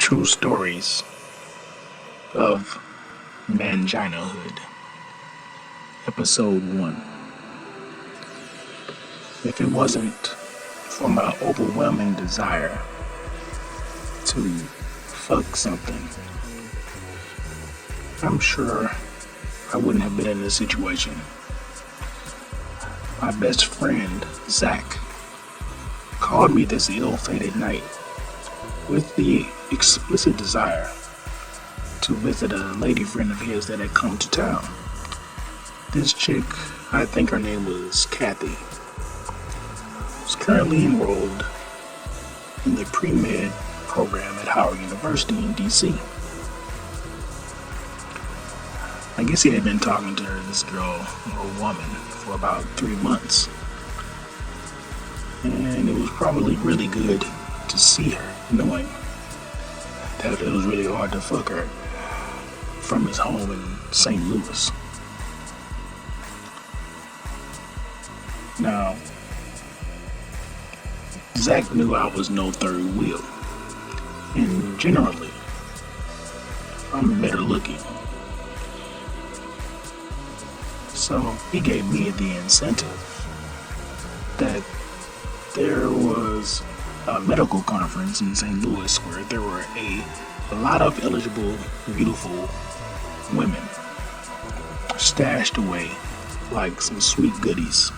True Stories of MANGINAHOOD, Episode 1. If it wasn't for my overwhelming desire to fuck something, I'm sure I wouldn't have been in this situation. My best friend, Zach, called me this ill-fated night with the explicit desire to visit a lady friend of his that had come to town. This chick, I think her name was Kathy, was currently enrolled in the pre-med program at Howard University in DC. I guess he had been talking to this girl, or woman, for about 3 months. And it was probably really good to see her, knowing that it was really hard to fuck her from his home in St. Louis. Now, Zach knew I was no third wheel, and generally, I'm better looking. So he gave me the incentive that there was a medical conference in St. Louis where there were a lot of eligible, beautiful women stashed away like some sweet goodies.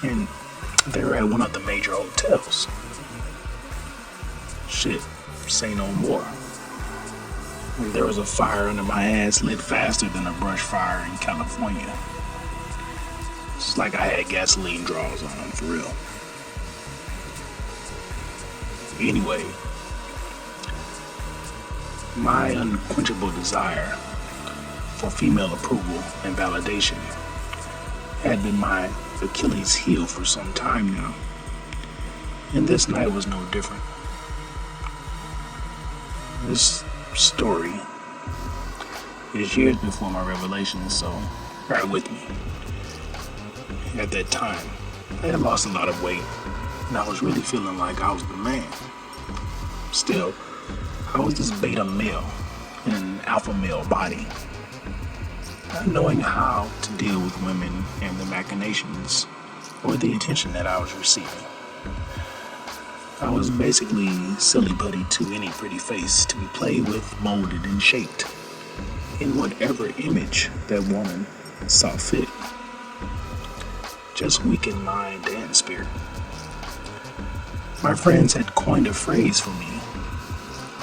And they were at one of the major hotels. Shit, say no more. And there was a fire under my ass lit faster than a brush fire in California. It's like I had gasoline draws on, for real. Anyway, my unquenchable desire for female approval and validation had been my Achilles heel for some time now, and this night was no different. This story is years before my revelation, so bear with me. At that time, I had lost a lot of weight, and I was really feeling like I was the man. Still, I was this beta male in an alpha male body, not knowing how to deal with women and the machinations or the attention that I was receiving. I was basically silly putty to any pretty face to be played with, molded, and shaped in whatever image that woman saw fit. Just weak in mind and spirit. My friends had coined a phrase for me,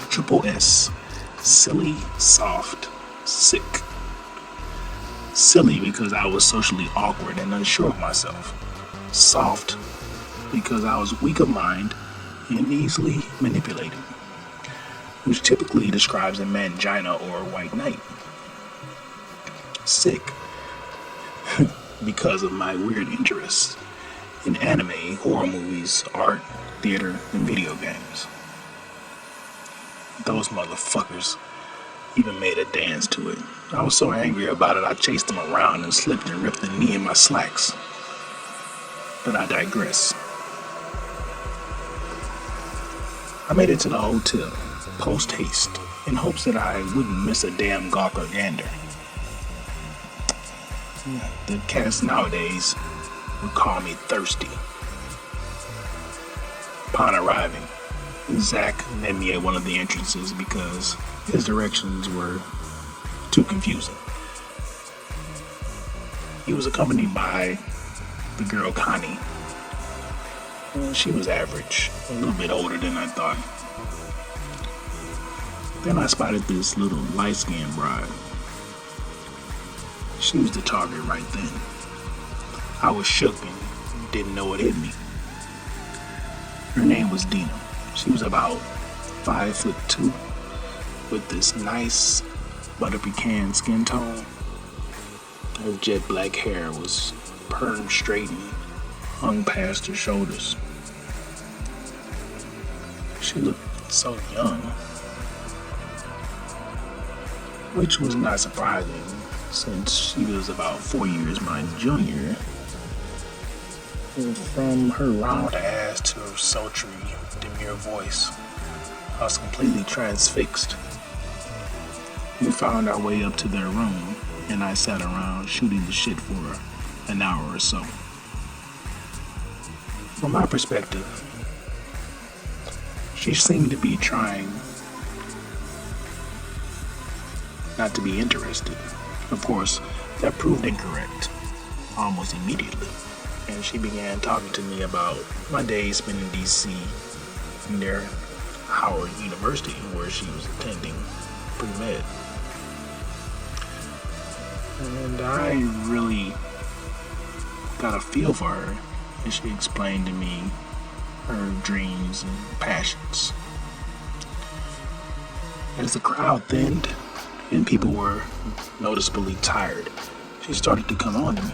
triple S, silly, soft, sick. Silly because I was socially awkward and unsure of myself. Soft because I was weak of mind and easily manipulated, which typically describes a mangina or a white knight. Sick because of my weird interests in anime, horror movies, art, theater, and video games. Those motherfuckers even made a dance to it. I was so angry about it, I chased them around and slipped and ripped the knee in my slacks. But I digress. I made it to the hotel, post-haste, in hopes that I wouldn't miss a damn gawker gander. The cats nowadays would call me thirsty. Upon arriving, Zach met me at one of the entrances because his directions were too confusing. He was accompanied by the girl Connie. She was average, a little bit older than I thought. Then I spotted this little light-skinned bride. She was the target right then. I was shook and didn't know what hit me. Her name was Dina. She was about 5'2", with this nice butter-pecan skin tone. Her jet black hair was permed straight and hung past her shoulders. She looked so young, which was not surprising since she was about 4 years my junior. And from her round ass as to her sultry, demure voice. I was completely transfixed. We found our way up to their room, and I sat around shooting the shit for an hour or so. From my perspective, she seemed to be trying not to be interested. Of course, that proved incorrect almost immediately, and she began talking to me about my days spent in DC near Howard University, where she was attending permed. And I really got a feel for her, and she explained to me her dreams and passions. As the crowd thinned and people were noticeably tired, she started to come on to me.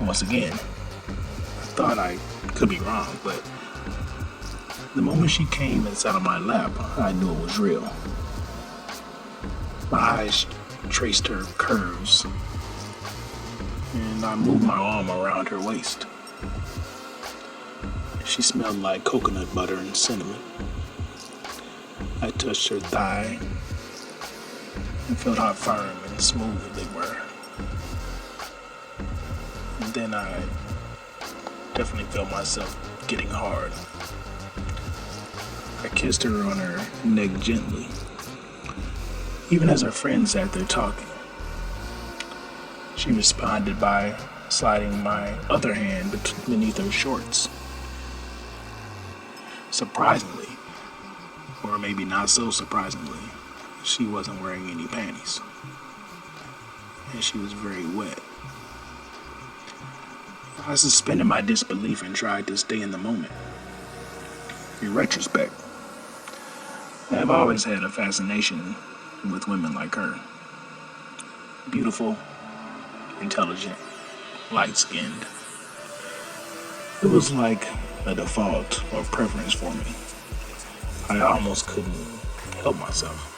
Once again, I thought I could be wrong, but the moment she came and sat on my lap, I knew it was real. My eyes traced her curves, and I moved my arm around her waist. She smelled like coconut butter and cinnamon. I touched her thigh and felt how firm and smooth they were. And then I definitely felt myself getting hard. I kissed her on her neck gently, even as her friend sat there talking. She responded by sliding my other hand beneath her shorts. Surprisingly, or maybe not so surprisingly, she wasn't wearing any panties, and she was very wet. I suspended my disbelief and tried to stay in the moment. In retrospect, I've always had a fascination with women like her. Beautiful, intelligent, light-skinned. It was like a default or preference for me. I almost couldn't help myself.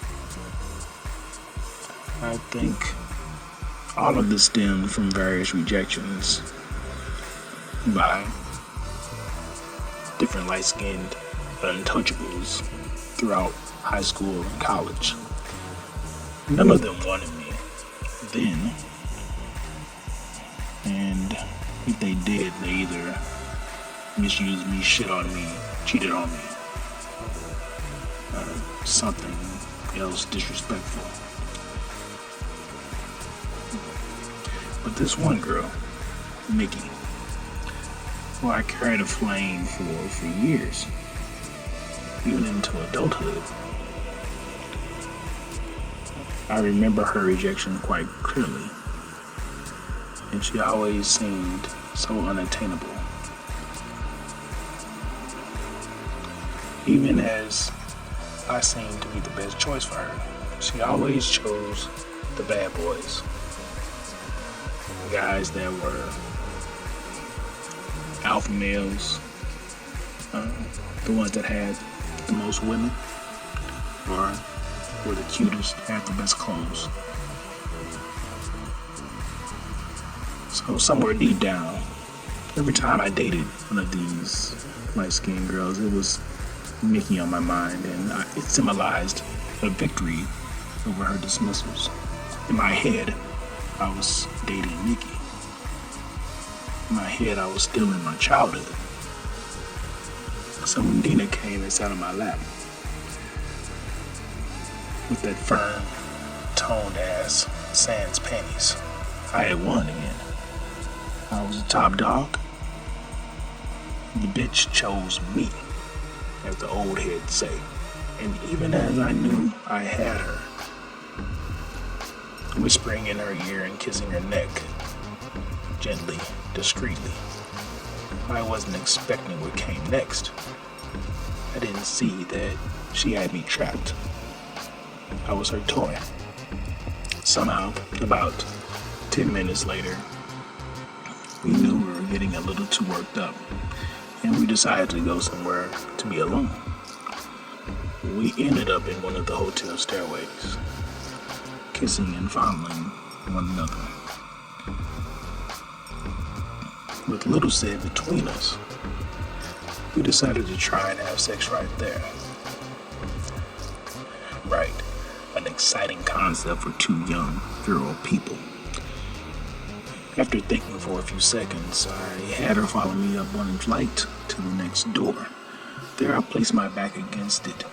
I think all of this stemmed from various rejections by different light-skinned untouchables throughout high school and college. None of them wanted me then, and if they did, they either misused me, shit on me, cheated on me, something else disrespectful. But this one girl, Mickey, who I carried a flame for years, even into adulthood. I remember her rejection quite clearly, and she always seemed so unattainable. Even as I seemed to be the best choice for her, she always chose the bad boys. Guys that were alpha males, the ones that had the most women, or were the cutest, had the best clothes. So somewhere deep down, every time I dated one of these light-skinned girls, it was Mickey on my mind, and it symbolized a victory over her dismissals. In my head, I was dating Mickey. In my head, I was still in my childhood. So when Dina came and sat on my lap with that firm, toned-ass sans panties, I had won again. I was the top dog. The bitch chose me, as the old heads say. And even as I knew I had her, whispering in her ear and kissing her neck, gently, discreetly, I wasn't expecting what came next. I didn't see that she had me trapped. I was her toy. Somehow, about 10 minutes later, we knew we were getting a little too worked up, and we decided to go somewhere to be alone. We ended up in one of the hotel stairways, kissing and fondling one another, with little said between us. We decided to try and have sex right there. Right, an exciting concept for two young, virile people. After thinking for a few seconds, I had her follow me up one flight to the next door. There I placed my back against it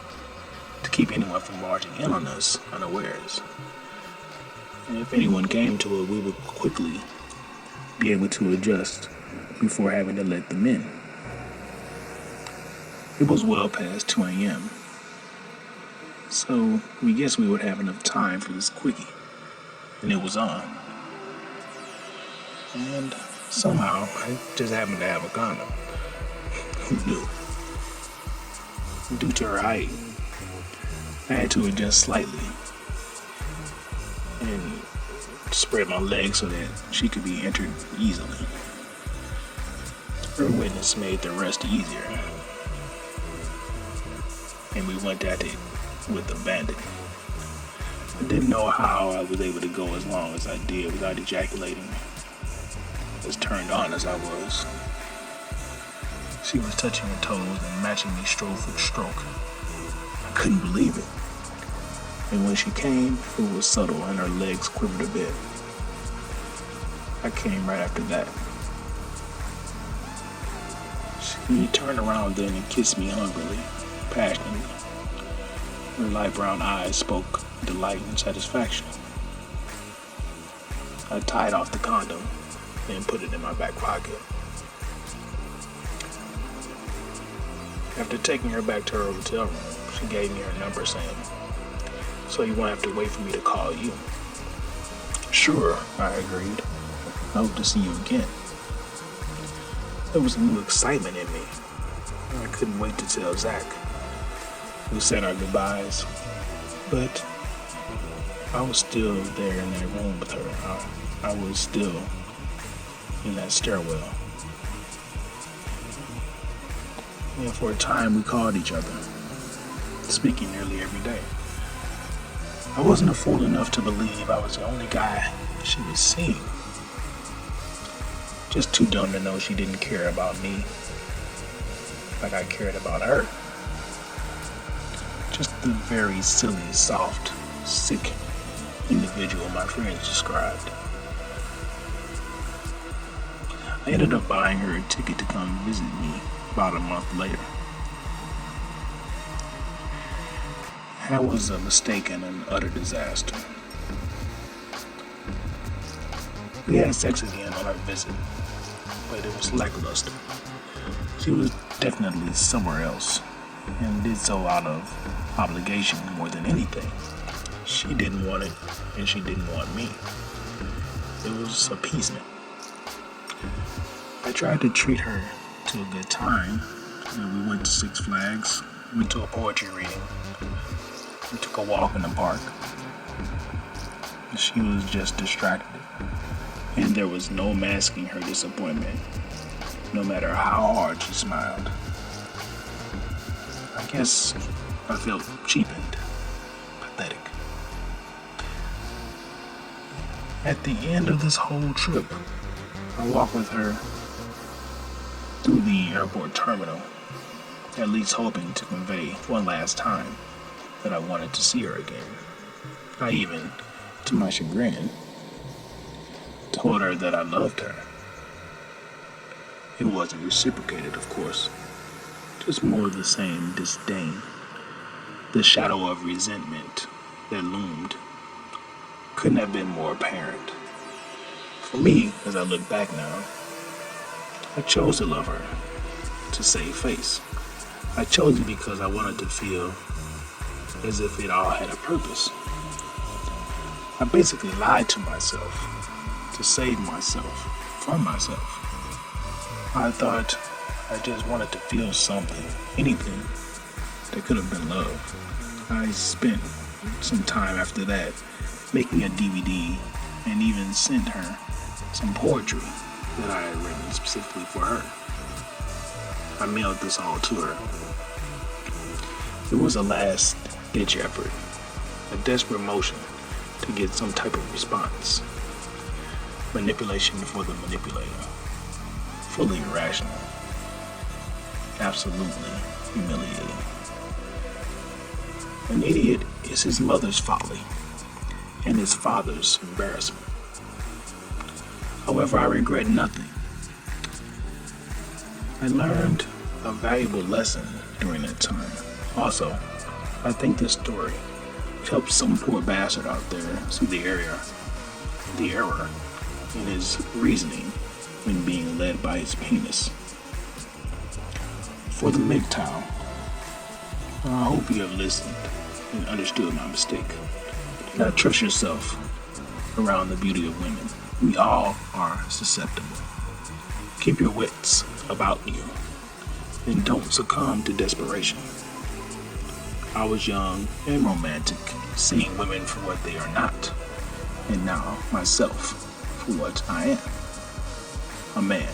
to keep anyone from barging in on us unawares. And if anyone came to it, we would quickly be able to adjust before having to let them in. It was well past 2 a.m., so we guessed we would have enough time for this quickie, and it was on. And somehow, I just happened to have a condom. Who knew? Due to her height, I had to adjust slightly and spread my legs so that she could be entered easily. Her witness made the rest easier, and we went at it with abandon. I didn't know how I was able to go as long as I did without ejaculating, as turned on as I was. She was touching her toes and matching me stroke for stroke. I couldn't believe it. And when she came, it was subtle and her legs quivered a bit. I came right after that. She turned around then and kissed me hungrily, passionately. Her light brown eyes spoke delight and satisfaction. I tied off the condom and put it in my back pocket. After taking her back to her hotel room, she gave me her number saying, "So you won't have to wait for me to call you?" "Sure," I agreed. "I hope to see you again." There was a new excitement in me. I couldn't wait to tell Zach. We said our goodbyes, but I was still there in that room with her. I was still in that stairwell. And for a time we called each other, speaking nearly every day. I wasn't a fool enough to believe I was the only guy she was seeing. Just too dumb to know she didn't care about me like I cared about her. Just the very silly, soft, sick individual my friends described. I ended up buying her a ticket to come visit me about a month later. That was a mistake and an utter disaster. We had sex again on our visit, but it was lackluster. She was definitely somewhere else, and did so out of obligation more than anything. She didn't want it, and she didn't want me. It was appeasement. I tried to treat her to a good time. We went to Six Flags, went to a poetry reading, we took a walk in the park. She was just distracted, and there was no masking her disappointment, no matter how hard she smiled. I guess I felt cheapened, pathetic. At the end of this whole trip, I walked with her through the airport terminal, at least hoping to convey one last time that I wanted to see her again. I even, to my chagrin, told her that I loved her. It wasn't reciprocated, of course, just more of the same disdain. The shadow of resentment that loomed couldn't have been more apparent. For me, as I look back now, I chose to love her, to save face. I chose it because I wanted to feel as if it all had a purpose. I basically lied to myself to save myself from myself. I thought I just wanted to feel something, anything that could have been love. I spent some time after that making a DVD and even sent her some poetry that I had written specifically for her. I mailed this all to her. It was a last-ditch effort, a desperate motion to get some type of response. Manipulation for the manipulator, fully irrational. absolutely humiliating. An idiot is his mother's folly and his father's embarrassment. However, I regret nothing. I learned a valuable lesson during that time. Also, I think this story helped some poor bastard out there see the error in his reasoning when being led by his penis. For the MGTOW, I hope you have listened and understood my mistake. Do not trust yourself around the beauty of women. We all are susceptible. Keep your wits about you and don't succumb to desperation. I was young and romantic, seeing women for what they are not, and now myself for what I am, a man.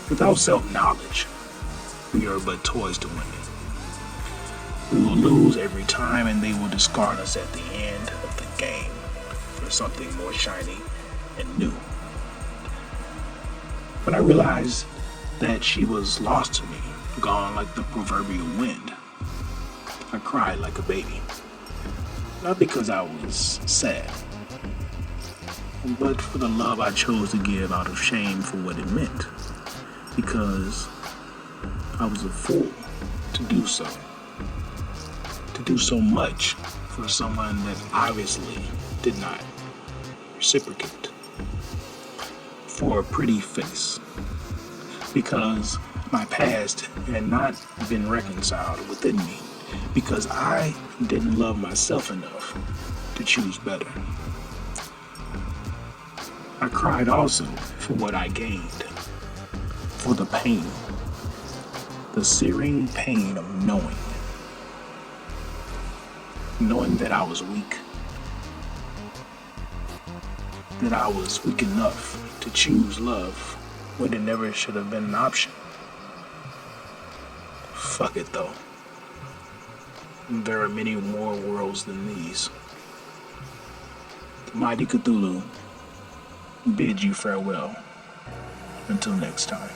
Without self-knowledge, we are but toys to women. We will lose every time and they will discard us at the end of the game for something more shiny and new. When I realized that she was lost to me, gone like the proverbial wind, I cried like a baby. Not because I was sad, but for the love I chose to give out of shame for what it meant. Because I was a fool to do so. To do so much for someone that obviously did not reciprocate. For a pretty face. Because my past had not been reconciled within me. Because I didn't love myself enough to choose better. I cried also for what I gained. For the pain. The searing pain of knowing that I was weak. That I was weak enough to choose love when it never should have been an option. Fuck it though. There are many more worlds than these. The mighty Cthulhu bids you farewell. Until next time.